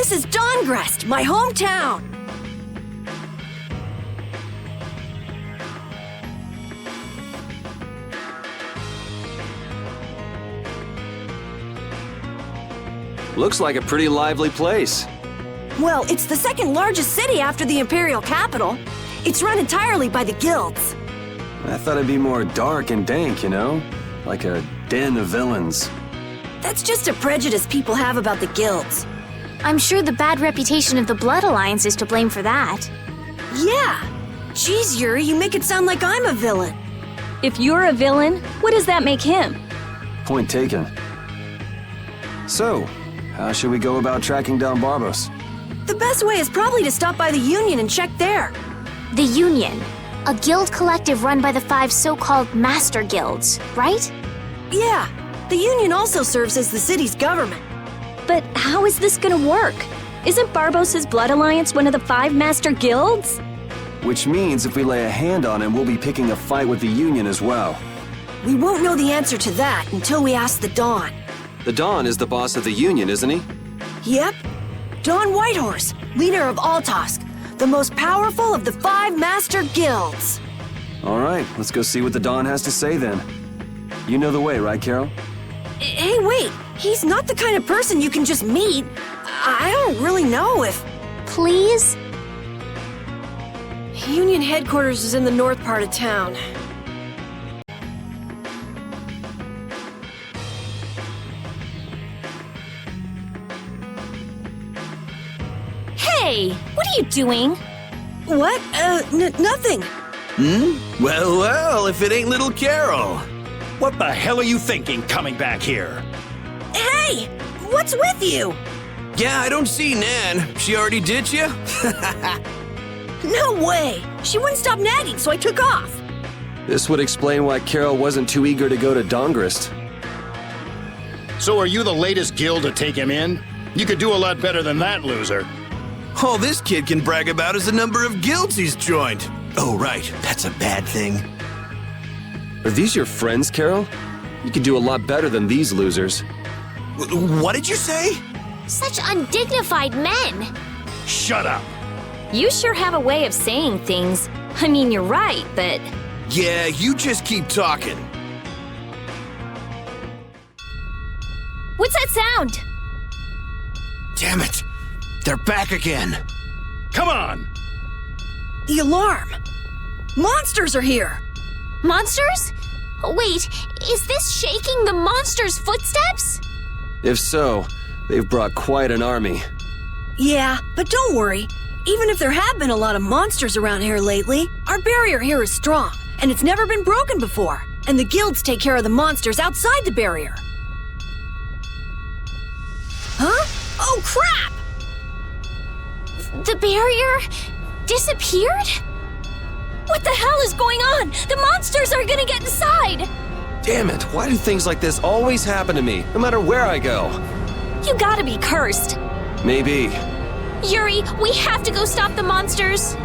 This is Dongrest, my hometown. Looks like a pretty lively place. Well, it's the second largest city after the Imperial capital. It's run entirely by the guilds. I thought it'd be more dark and dank, you know? Like a den of villains. That's just a prejudice people have about the guilds. I'm sure the bad reputation of the Blood Alliance is to blame for that. Yeah. Jeez, Yuri, you make it sound like I'm a villain. If you're a villain, what does that make him? Point taken. So, how should we go about tracking down Barbos? The best way is probably to stop by the Union and check there. The Union, a guild collective run by the 5 so-called Master Guilds, right? Yeah. The Union also serves as the city's government. But how is this gonna work? Isn't Barbos' Blood Alliance one of the 5 Master Guilds? Which means if we lay a hand on him, we'll be picking a fight with the Union as well. We won't know the answer to that until we ask the Dawn. The Dawn is the boss of the Union, isn't he? Yep. Dawn Whitehorse, leader of Altosk, the most powerful of the 5 Master Guilds. All right, let's go see what the Dawn has to say then. You know the way, right, Carol? Hey, wait. He's not the kind of person you can just meet. I don't really know if... Please? Union headquarters is in the north part of town. Hey, what are you doing? What? Nothing. Well, well, if it ain't little Carol. What the hell are you thinking coming back here? Hey! What's with you? Yeah, I don't see Nan. She already ditched you? No way! She wouldn't stop nagging, so I took off. This would explain why Carol wasn't too eager to go to Dongrest. So are you the latest guild to take him in? You could do a lot better than that, loser. All this kid can brag about is the number of guilds he's joined. Oh, right, that's a bad thing. Are these your friends, Carol? You could do a lot better than these losers. What did you say? Such undignified men! Shut up! You sure have a way of saying things. I mean, you're right, but... Yeah, you just keep talking. What's that sound? Damn it, they're back again. Come on! The alarm! Monsters are here! Monsters? Wait, is this shaking the monsters' footsteps? If so, they've brought quite an army. Yeah, but don't worry. Even if there have been a lot of monsters around here lately, our barrier here is strong, and it's never been broken before. And the guilds take care of the monsters outside the barrier. Huh? Oh, crap! The barrier disappeared? What the hell is going on? The monsters are gonna get inside! Damn it, why do things like this always happen to me, no matter where I go? You gotta be cursed. Maybe. Yuri, we have to go stop the monsters!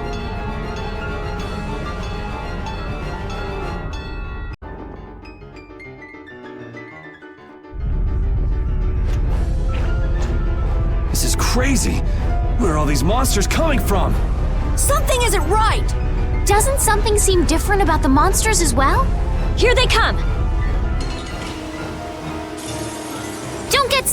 This is crazy. Where are all these monsters coming from? Something isn't right! Doesn't something seem different about the monsters as well? Here they come! Don't get...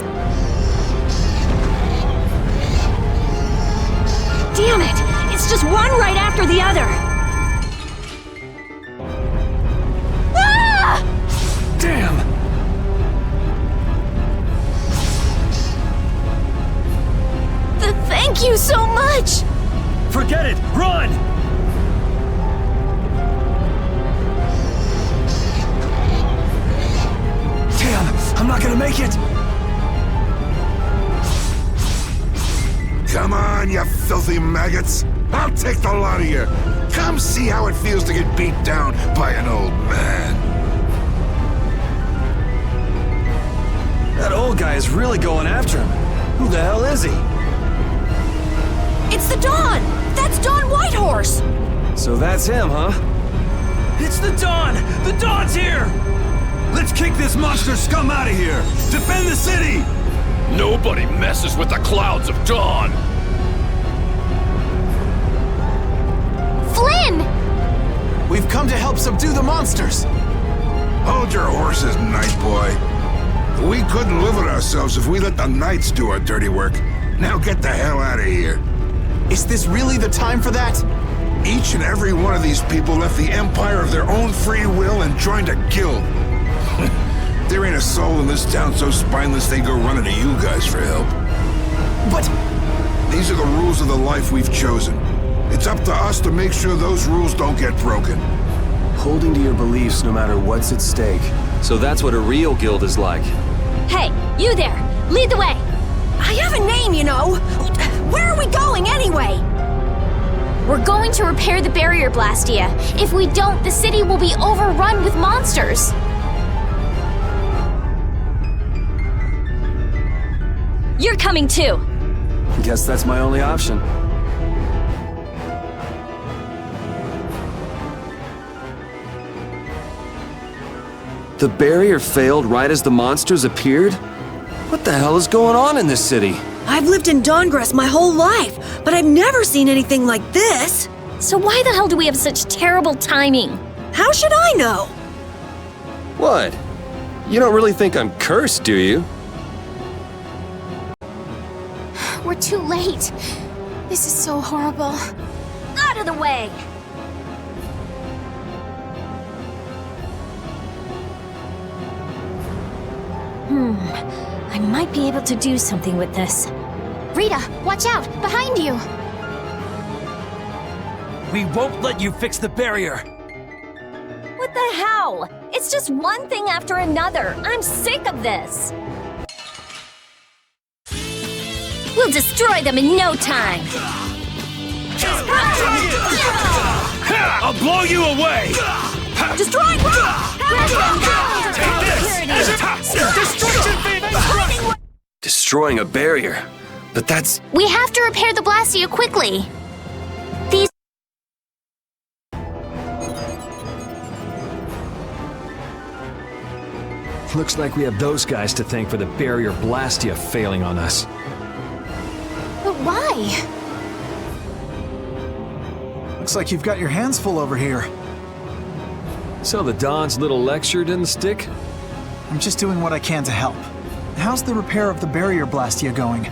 Damn it! It's just one right after the other! Ah! Damn! Thank you so much! Forget it! Run! Damn, I'm not gonna make it! Come on, you filthy maggots! I'll take the lot of you! Come see how it feels to get beat down by an old man! That old guy is really going after him. Who the hell is he? It's the Dawn! That's Dawn Whitehorse! So that's him, huh? It's the Dawn! The Dawn's here! Let's kick this monster scum out of here! Defend the city! Nobody messes with the clouds of dawn! Flynn! We've come to help subdue the monsters! Hold your horses, Night Boy. We couldn't live with ourselves if we let the Knights do our dirty work. Now get the hell out of here. Is this really the time for that? Each and every one of these people left the Empire of their own free will and joined a guild. There ain't a soul in this town so spineless they go running to you guys for help. But... These are the rules of the life we've chosen. It's up to us to make sure those rules don't get broken. Holding to your beliefs no matter what's at stake. So that's what a real guild is like. Hey, you there! Lead the way! I have a name, you know. Where are we going anyway? We're going to repair the barrier Blastia. If we don't, the city will be overrun with monsters. You're coming too! Guess that's my only option. The barrier failed right as the monsters appeared? What the hell is going on in this city? I've lived in Dawngrass my whole life, but I've never seen anything like this. So why the hell do we have such terrible timing? How should I know? What? You don't really think I'm cursed, do you? We're too late. This is so horrible. Out of the way! I might be able to do something with this. Rita, watch out! Behind you! We won't let you fix the barrier! What the hell? It's just one thing after another. I'm sick of this. We'll destroy them in no time. I'll blow you away! Destroy! Destroying a barrier. But that's... We have to repair the Blastia quickly. These... Looks like we have those guys to thank for the barrier Blastia failing on us. But why? Looks like you've got your hands full over here. So the Don's little lecture didn't stick? I'm just doing what I can to help. How's the repair of the barrier Blastia going?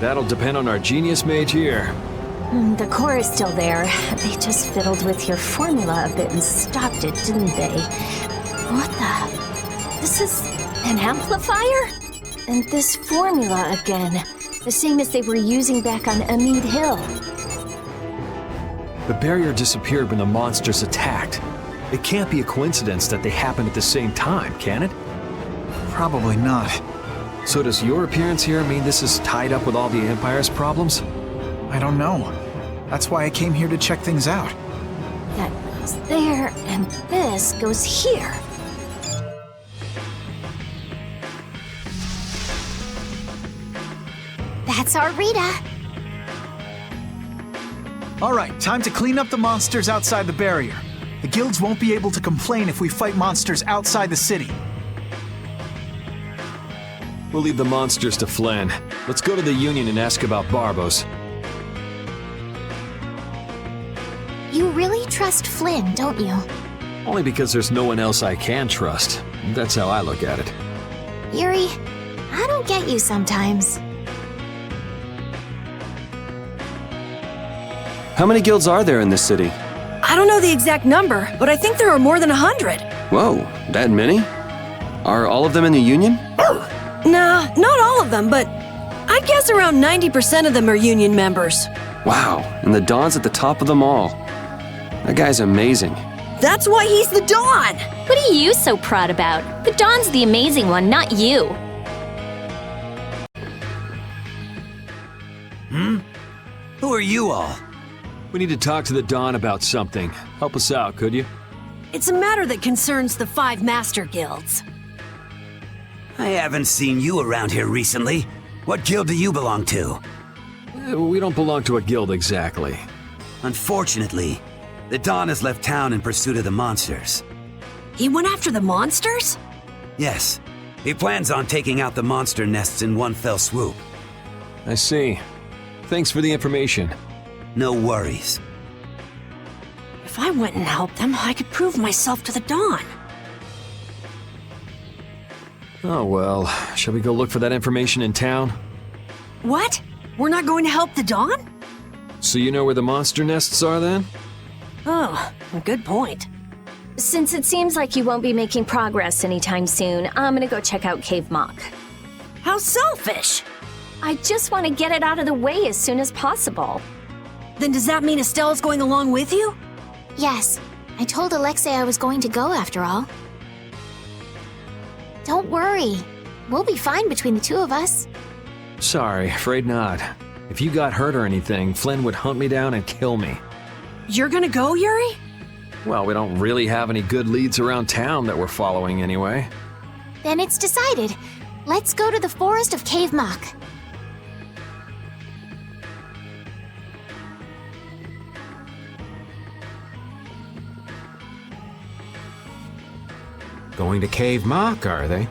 That'll depend on our genius mage here. The core is still there. They just fiddled with your formula a bit and stopped it, didn't they? What the... This is an amplifier? And this formula again. The same as they were using back on Amid Hill. The barrier disappeared when the monsters attacked. It can't be a coincidence that they happened at the same time, can it? Probably not. So does your appearance here mean this is tied up with all the Empire's problems? I don't know. That's why I came here to check things out. That goes there, and this goes here. That's our Rita. All right, time to clean up the monsters outside the barrier. The guilds won't be able to complain if we fight monsters outside the city. We'll leave the monsters to Flynn. Let's go to the Union and ask about Barbos. You really trust Flynn, don't you? Only because there's no one else I can trust. That's how I look at it. Yuri, I don't get you sometimes. How many guilds are there in this city? I don't know the exact number, but I think there are more than 100. Whoa, that many? Are all of them in the Union? Nah, not all of them, but I'd guess around 90% of them are Union members. Wow, and the Dawn's at the top of them all. That guy's amazing. That's why he's the Dawn! What are you so proud about? The Dawn's the amazing one, not you. Who are you all? We need to talk to the Dawn about something. Help us out, could you? It's a matter that concerns the 5 Master Guilds. I haven't seen you around here recently. What guild do you belong to? We don't belong to a guild exactly. Unfortunately, the Dawn has left town in pursuit of the monsters. He went after the monsters? Yes, He plans on taking out the monster nests in one fell swoop. I see. Thanks for the information. No worries. If I went and helped them, I could prove myself to the Dawn. Oh well, shall we go look for that information in town? What? We're not going to help the Dawn? So you know where the monster nests are then? Oh, good point. Since it seems like you won't be making progress anytime soon, I'm gonna go check out Cave Mock. How selfish! I just want to get it out of the way as soon as possible. Then does that mean Estelle's going along with you? Yes, I told Alexei I was going to go after all. Don't worry. We'll be fine between the two of us. Sorry, afraid not. If you got hurt or anything, Flynn would hunt me down and kill me. You're gonna go, Yuri? Well, we don't really have any good leads around town that we're following anyway. Then it's decided. Let's go to the forest of Cave Mock. Going to Cave Mock, are they?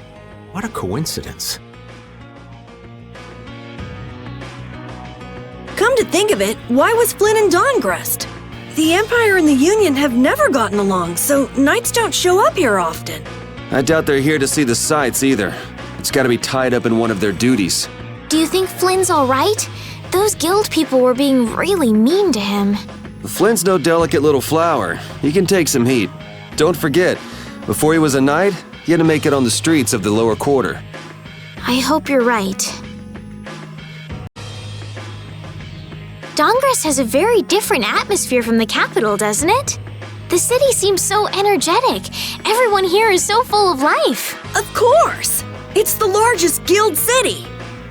What a coincidence. Come to think of it, why was Flynn in Dawngrest? The Empire and the Union have never gotten along, so knights don't show up here often. I doubt they're here to see the sights either. It's gotta be tied up in one of their duties. Do you think Flynn's alright? Those guild people were being really mean to him. Flynn's no delicate little flower. He can take some heat. Don't forget, before he was a knight, he had to make it on the streets of the lower quarter. I hope you're right. Dawngrest has a very different atmosphere from the capital, doesn't it? The city seems so energetic. Everyone here is so full of life. Of course! It's the largest guild city.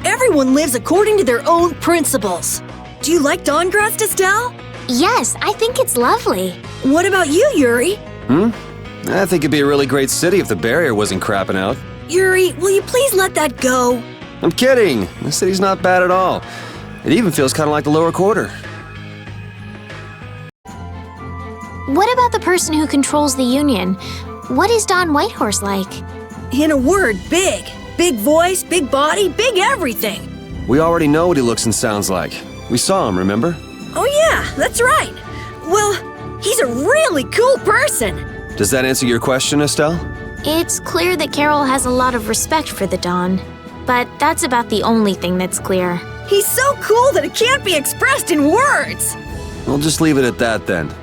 Everyone lives according to their own principles. Do you like Dawngrest, Estelle? Yes, I think it's lovely. What about you, Yuri? I think it'd be a really great city if the barrier wasn't crapping out. Yuri, will you please let that go? I'm kidding. The city's not bad at all. It even feels kind of like the lower quarter. What about the person who controls the Union? What is Don Whitehorse like? In a word, big. Big voice, big body, big everything. We already know what he looks and sounds like. We saw him, remember? Oh yeah, that's right. Well, he's a really cool person. Does that answer your question, Estelle? It's clear that Carol has a lot of respect for the Dawn, but that's about the only thing that's clear. He's so cool that it can't be expressed in words. We'll just leave it at that then.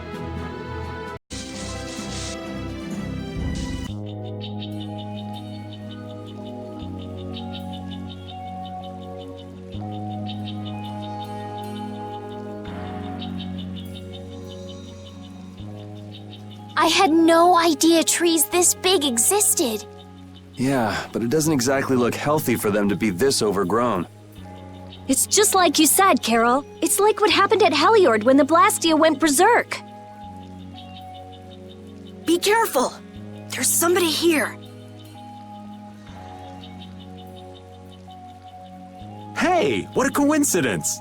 I had no idea trees this big existed. Yeah, but it doesn't exactly look healthy for them to be this overgrown. It's just like you said, Carol. It's like what happened at Heliord when the Blastia went berserk. Be careful. There's somebody here. Hey, what a coincidence!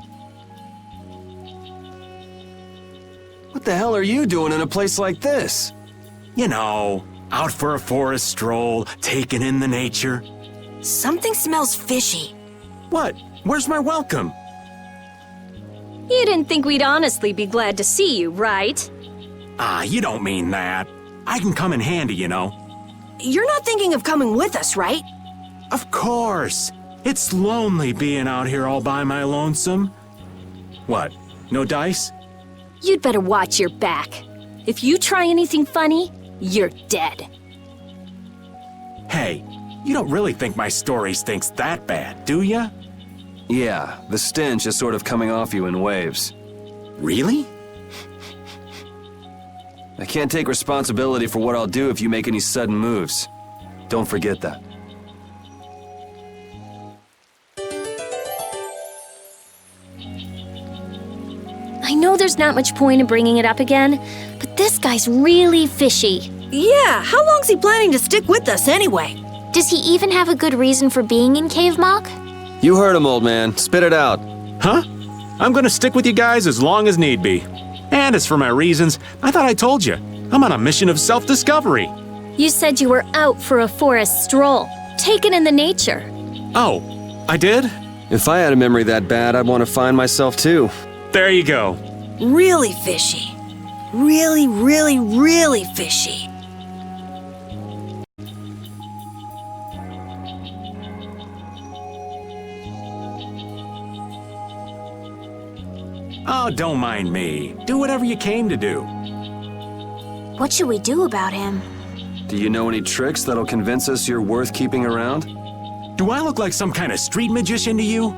What the hell are you doing in a place like this? You know, out for a forest stroll, taking in the nature. Something smells fishy. What? Where's my welcome? You didn't think we'd honestly be glad to see you, right? Ah, you don't mean that. I can come in handy, you know. You're not thinking of coming with us, right? Of course. It's lonely being out here all by my lonesome. What? No dice? You'd better watch your back. If you try anything funny, you're dead. Hey, you don't really think my story stinks that bad, do ya? Yeah, the stench is sort of coming off you in waves. Really? I can't take responsibility for what I'll do if you make any sudden moves. Don't forget that. I know there's not much point in bringing it up again, but this guy's really fishy. Yeah, how long's he planning to stick with us anyway? Does he even have a good reason for being in Cave Mock? You heard him, old man. Spit it out. Huh? I'm gonna stick with you guys as long as need be. And as for my reasons, I thought I told you. I'm on a mission of self-discovery. You said you were out for a forest stroll. taken in the nature. Oh, I did? If I had a memory that bad, I'd want to find myself too. There you go. Really fishy. Really, really, really fishy. Oh, don't mind me. Do whatever you came to do. What should we do about him? Do you know any tricks that'll convince us you're worth keeping around? Do I look like some kind of street magician to you?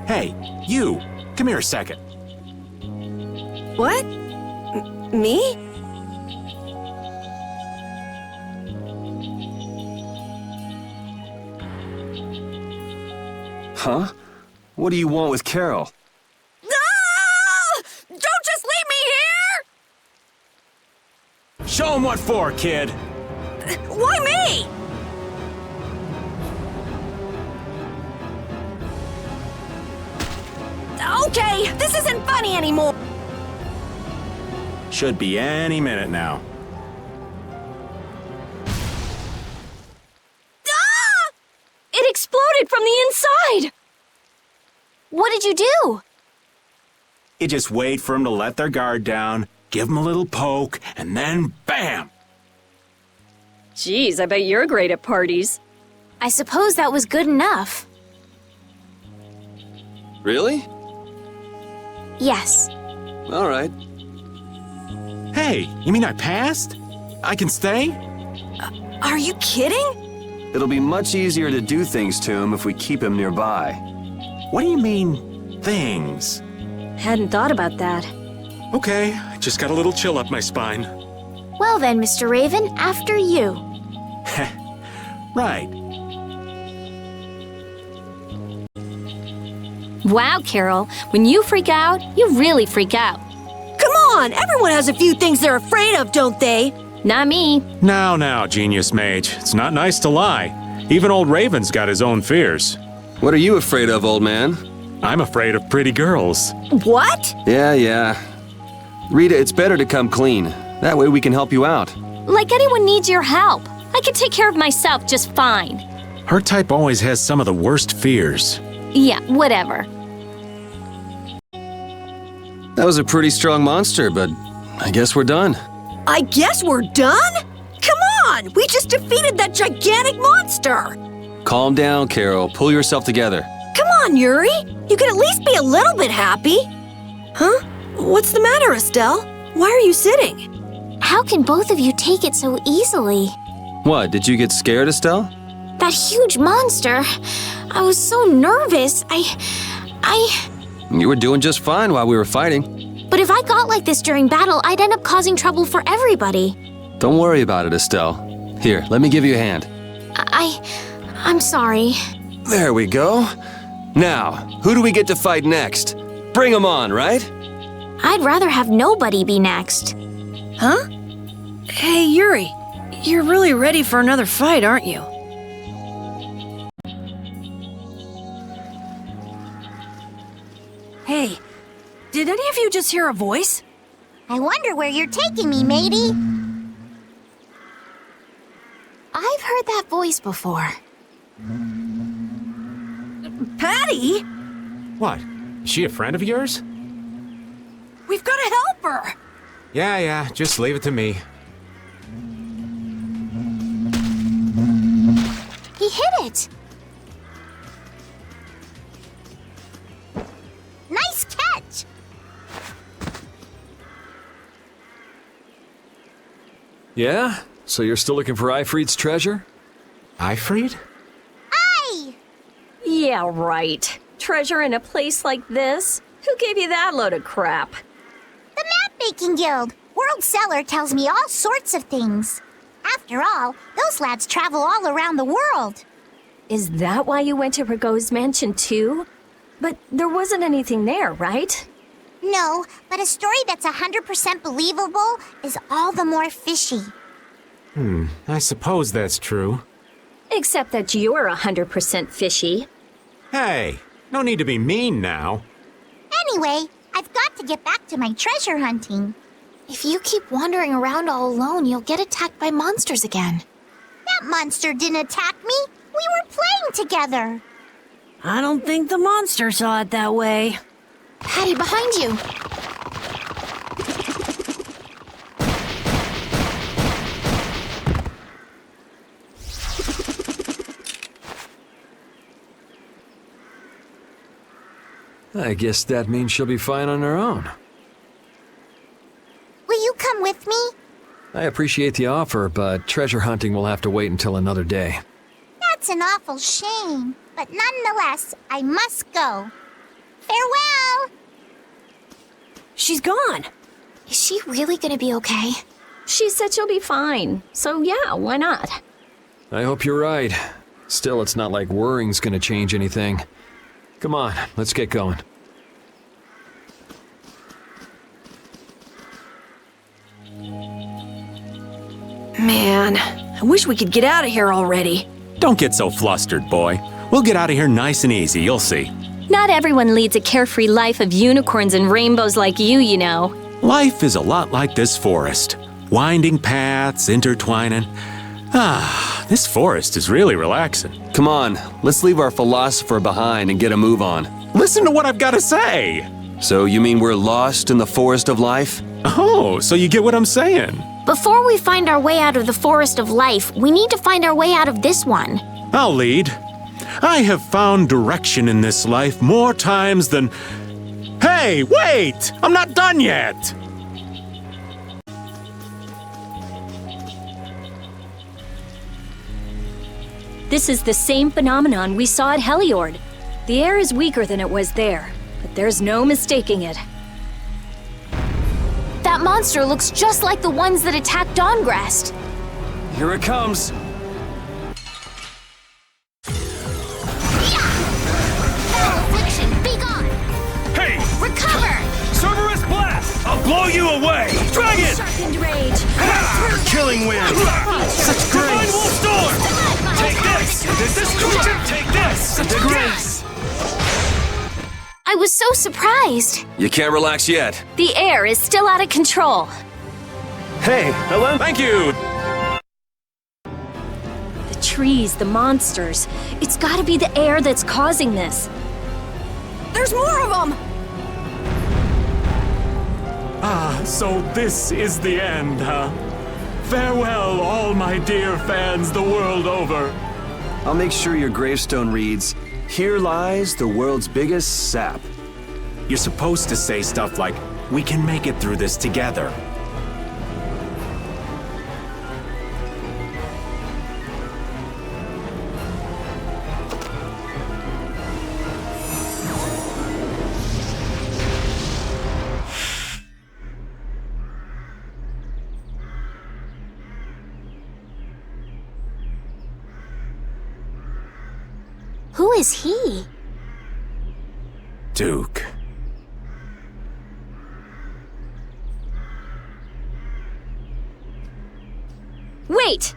Hey, you! Come here a second. What? Me? Huh? What do you want with Carol? Ah! Don't just leave me here! Show him what for, kid! Why me? Okay, this isn't funny anymore. Should be any minute now. Ah! It exploded from the inside! What did you do? You just wait for them to let their guard down, give them a little poke, and then BAM! Geez, I bet you're great at parties. I suppose that was good enough. Really? Yes. All right. Hey, you mean I passed? I can stay? Are you kidding? It'll be much easier to do things to him if we keep him nearby. What do you mean, things? Hadn't thought about that. Okay, just got a little chill up my spine. Well then, Mr. Raven, after you. Right. Wow, Carol, when you freak out, you really freak out. Come on, everyone has a few things they're afraid of, don't they? Not me. Now, Genius Mage. It's not nice to lie. Even old Raven's got his own fears. What are you afraid of, old man? I'm afraid of pretty girls. What? Yeah. Rita, it's better to come clean. That way we can help you out. Like anyone needs your help. I can take care of myself just fine. Her type always has some of the worst fears. Yeah, whatever. That was a pretty strong monster, but I guess we're done. I guess we're done? Come on, we just defeated that gigantic monster! Calm down, Carol. Pull yourself together. Come on, Yuri. You can at least be a little bit happy. Huh? What's the matter, Estelle? Why are you sitting? How can both of you take it so easily? What, did you get scared, Estelle? That huge monster. I was so nervous. You were doing just fine while we were fighting. But if I got like this during battle, I'd end up causing trouble for everybody. Don't worry about it, Estelle. Here, let me give you a hand. I'm sorry. There we go. Now, who do we get to fight next? Bring 'em on, right? I'd rather have nobody be next. Huh? Hey, Yuri. You're really ready for another fight, aren't you? Hey, did any of you just hear a voice? I wonder where you're taking me, matey. I've heard that voice before. Patty? What? Is she a friend of yours? We've got to help her! Yeah, just leave it to me. He hit it! Nice catch! Yeah? So you're still looking for Ifrit's treasure? Ifrit? Aye! Yeah, right. Treasure in a place like this? Who gave you that load of crap? The Map-Making Guild. World Cellar tells me all sorts of things. After all, those lads travel all around the world. Is that why you went to Rago's mansion too? But there wasn't anything there, right? No, but a story that's 100% believable is all the more fishy. I suppose that's true. Except that you're 100% fishy. Hey, no need to be mean now. Anyway, I've got to get back to my treasure hunting. If you keep wandering around all alone, you'll get attacked by monsters again. That monster didn't attack me. We were playing together. I don't think the monster saw it that way. Patty, behind you! I guess that means she'll be fine on her own. Will you come with me? I appreciate the offer, but treasure hunting will have to wait until another day. That's an awful shame. But nonetheless, I must go. Farewell! She's gone. Is she really gonna be okay? She said she'll be fine, so yeah, why not? I hope you're right. Still, it's not like worrying's gonna change anything. Come on, let's get going. Man, I wish we could get out of here already. Don't get so flustered, boy. We'll get out of here nice and easy, you'll see. Not everyone leads a carefree life of unicorns and rainbows like you know. Life is a lot like this forest. Winding paths, intertwining. This forest is really relaxing. Come on, let's leave our philosopher behind and get a move on. Listen to what I've got to say. So you mean we're lost in the forest of life? Oh, so you get what I'm saying. Before we find our way out of the forest of life, we need to find our way out of this one. I'll lead. I have found direction in this life more times than... Hey, wait! I'm not done yet! This is the same phenomenon we saw at Heliord. The air is weaker than it was there, but there's no mistaking it. That monster looks just like the ones that attacked Dawngrest. Here it comes. Hey! Recover! Cerberus Blast! I'll blow you away! Dragon! Sharpened rage! Killing wind! Such Divine Wolf Storm! Take this! Destruction! Take this! Grace! I was so surprised. You can't relax yet. The air is still out of control. Hey, Helen! Thank you! The trees, the monsters. It's gotta be the air that's causing this. There's more of them! So this is the end, huh? Farewell, all my dear fans the world over. I'll make sure your gravestone reads, "Here lies the world's biggest sap." You're supposed to say stuff like, "We can make it through this together." Who is he? Duke. Wait!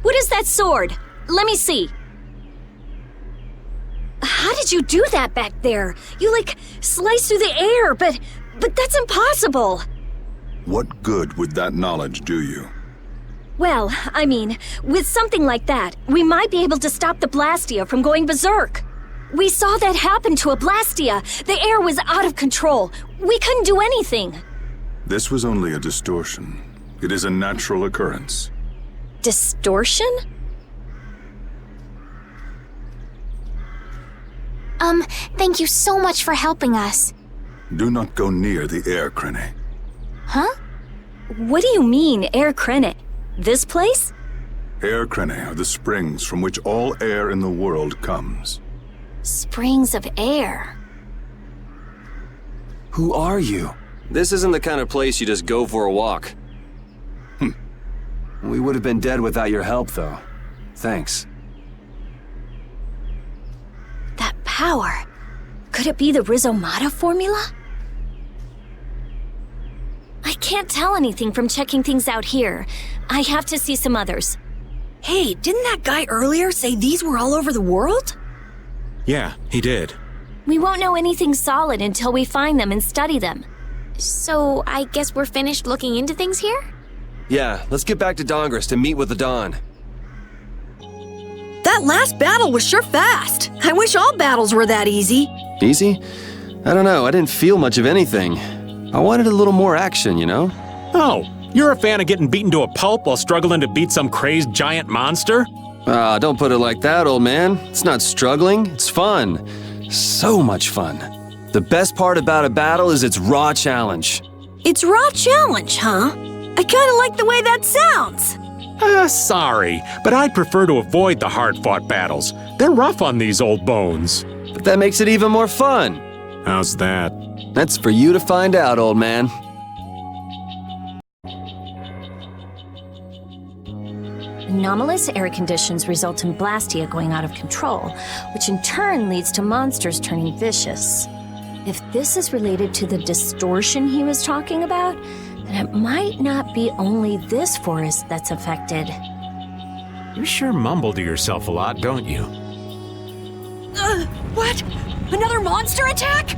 What is that sword? Let me see. How did you do that back there? You, like, sliced through the air, but that's impossible. What good would that knowledge do you? Well, I mean, with something like that, we might be able to stop the Blastia from going berserk. We saw that happen to a Blastia. The air was out of control. We couldn't do anything. This was only a distortion. It is a natural occurrence. Distortion? Thank you so much for helping us. Do not go near the air, Krene. Huh? What do you mean, Air Krene? This place? Air Krene are the springs from which all air in the world comes. Springs of air. Who are you? This isn't the kind of place you just go for a walk. We would have been dead without your help, though. Thanks. That power. Could it be the Rhizomata formula? I can't tell anything from checking things out here. I have to see some others. Hey, didn't that guy earlier say these were all over the world? Yeah, he did. We won't know anything solid until we find them and study them. So I guess we're finished looking into things here? Yeah, let's get back to Dongris to meet with the Dawn. That last battle was sure fast. I wish all battles were that easy. Easy? I don't know, I didn't feel much of anything. I wanted a little more action, you know? Oh, you're a fan of getting beaten to a pulp while struggling to beat some crazed giant monster? Ah, don't put it like that, old man. It's not struggling, it's fun. So much fun. The best part about a battle is its raw challenge. It's raw challenge, huh? I kinda like the way that sounds. Sorry, but I'd prefer to avoid the hard-fought battles. They're rough on these old bones. But that makes it even more fun. How's that? That's for you to find out, old man. Anomalous air conditions result in Blastia going out of control, which in turn leads to monsters turning vicious. If this is related to the distortion he was talking about, then it might not be only this forest that's affected. You sure mumble to yourself a lot, don't you? What? Another monster attack?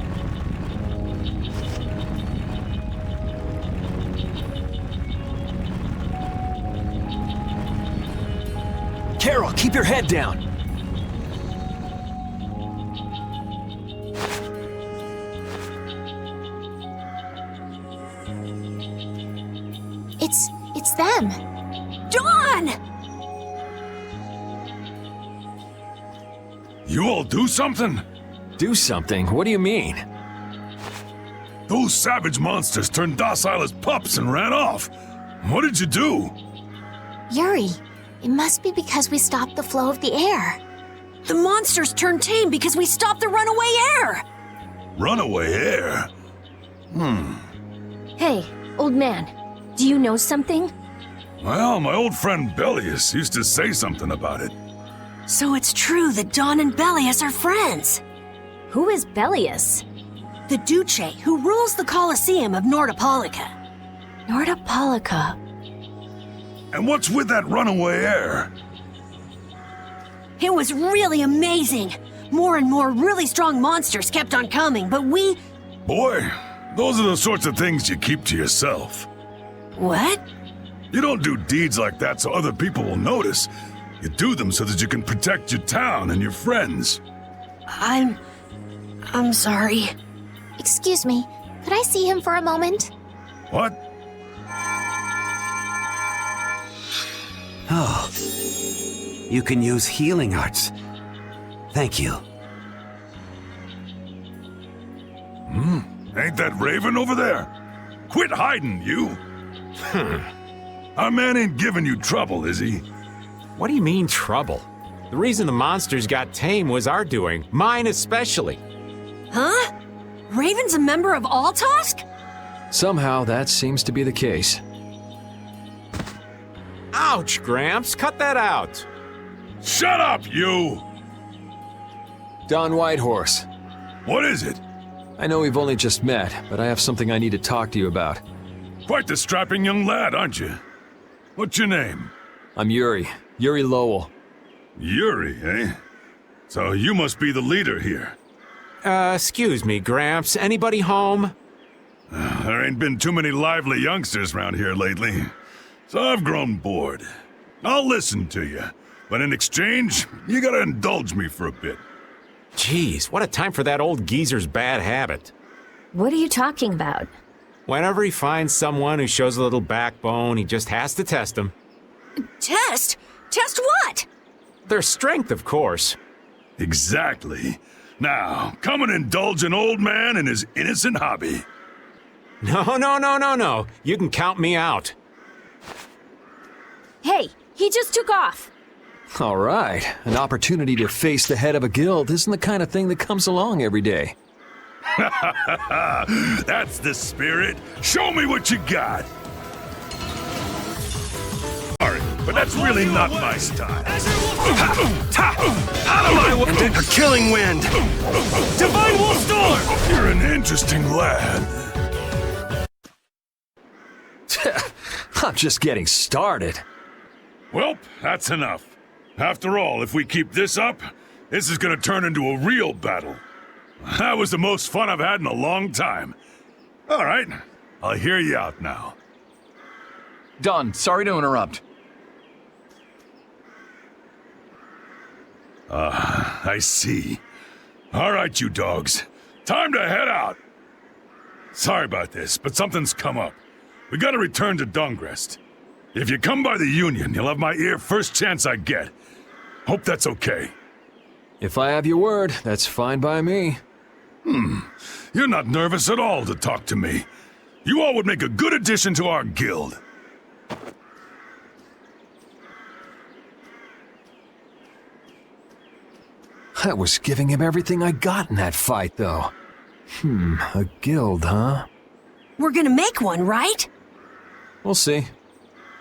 Carol, keep your head down. It's them. Dawn! You all do something? Do something? What do you mean? Those savage monsters turned docile as pups and ran off. What did you do? Yuri, it must be because we stopped the flow of the air. The monsters turned tame because we stopped the runaway air. Runaway air? Hey, old man, do you know something? Well, my old friend Bellius used to say something about it. So it's true that Dawn and Bellius are friends. Who is Bellius? The Duce who rules the Colosseum of Nordopolica. Nordopolica. And what's with that runaway air? It was really amazing. More and more really strong monsters kept on coming, but we... Boy, those are the sorts of things you keep to yourself. What? You don't do deeds like that so other people will notice. You do them so that you can protect your town and your friends. I'm sorry. Excuse me, could I see him for a moment? What? Oh, you can use healing arts. Thank you. Ain't that Raven over there? Quit hiding, you! Our man ain't giving you trouble, is he? What do you mean, trouble? The reason the monsters got tame was our doing, mine especially. Huh? Raven's a member of Altosk? Somehow that seems to be the case. Ouch, Gramps, cut that out. Shut up, you! Don Whitehorse. What is it? I know we've only just met, but I have something I need to talk to you about. Quite the strapping young lad, aren't you? What's your name? I'm Yuri. Yuri Lowell. Yuri, eh? So you must be the leader here. Excuse me, Gramps, anybody home? There ain't been too many lively youngsters around here lately, so I've grown bored. I'll listen to you, but in exchange, you gotta indulge me for a bit. Jeez, what a time for that old geezer's bad habit. What are you talking about? Whenever he finds someone who shows a little backbone, he just has to test them. Test? Test what? Their strength, of course. Exactly. Now, come and indulge an old man in his innocent hobby. No. You can count me out. Hey, he just took off. All right. An opportunity to face the head of a guild isn't the kind of thing that comes along every day. That's the spirit. Show me what you got. Sorry, but that's really not my style. Out of my way! And a killing wind! Divine Wolf Storm! You're an interesting lad. I'm just getting started. Well, that's enough. After all, if we keep this up, this is gonna turn into a real battle. That was the most fun I've had in a long time. All right, I'll hear you out now. Don, sorry to interrupt. I see. All right, you dogs. Time to head out. Sorry about this, but something's come up. We gotta return to Dungrest. If you come by the Union, you'll have my ear first chance I get. Hope that's okay. If I have your word, that's fine by me. You're not nervous at all to talk to me. You all would make a good addition to our guild. I was giving him everything I got in that fight, though. A guild, huh? We're gonna make one, right? We'll see.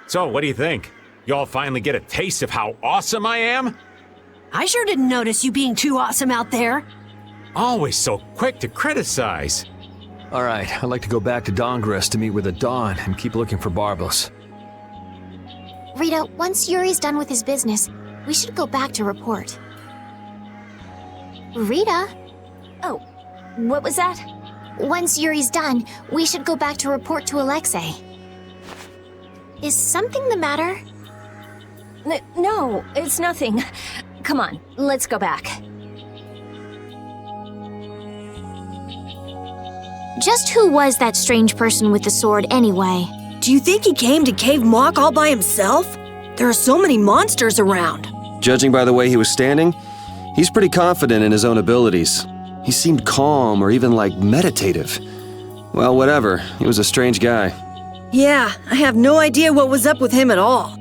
So, what do you think? Y'all finally get a taste of how awesome I am? I sure didn't notice you being too awesome out there. Always so quick to criticize. All right, I'd like to go back to Dungrest to meet with the Dawn and keep looking for Barbos. Rita, once Yuri's done with his business, we should go back to report. Rita? Oh, what was that? Once Yuri's done, we should go back to report to Alexei. Is something the matter? No, it's nothing. Come on, let's go back. Just who was that strange person with the sword anyway? Do you think he came to Cave Mock all by himself? There are so many monsters around. Judging by the way he was standing, he's pretty confident in his own abilities. He seemed calm or even like meditative. Well, whatever. He was a strange guy. Yeah, I have no idea what was up with him at all.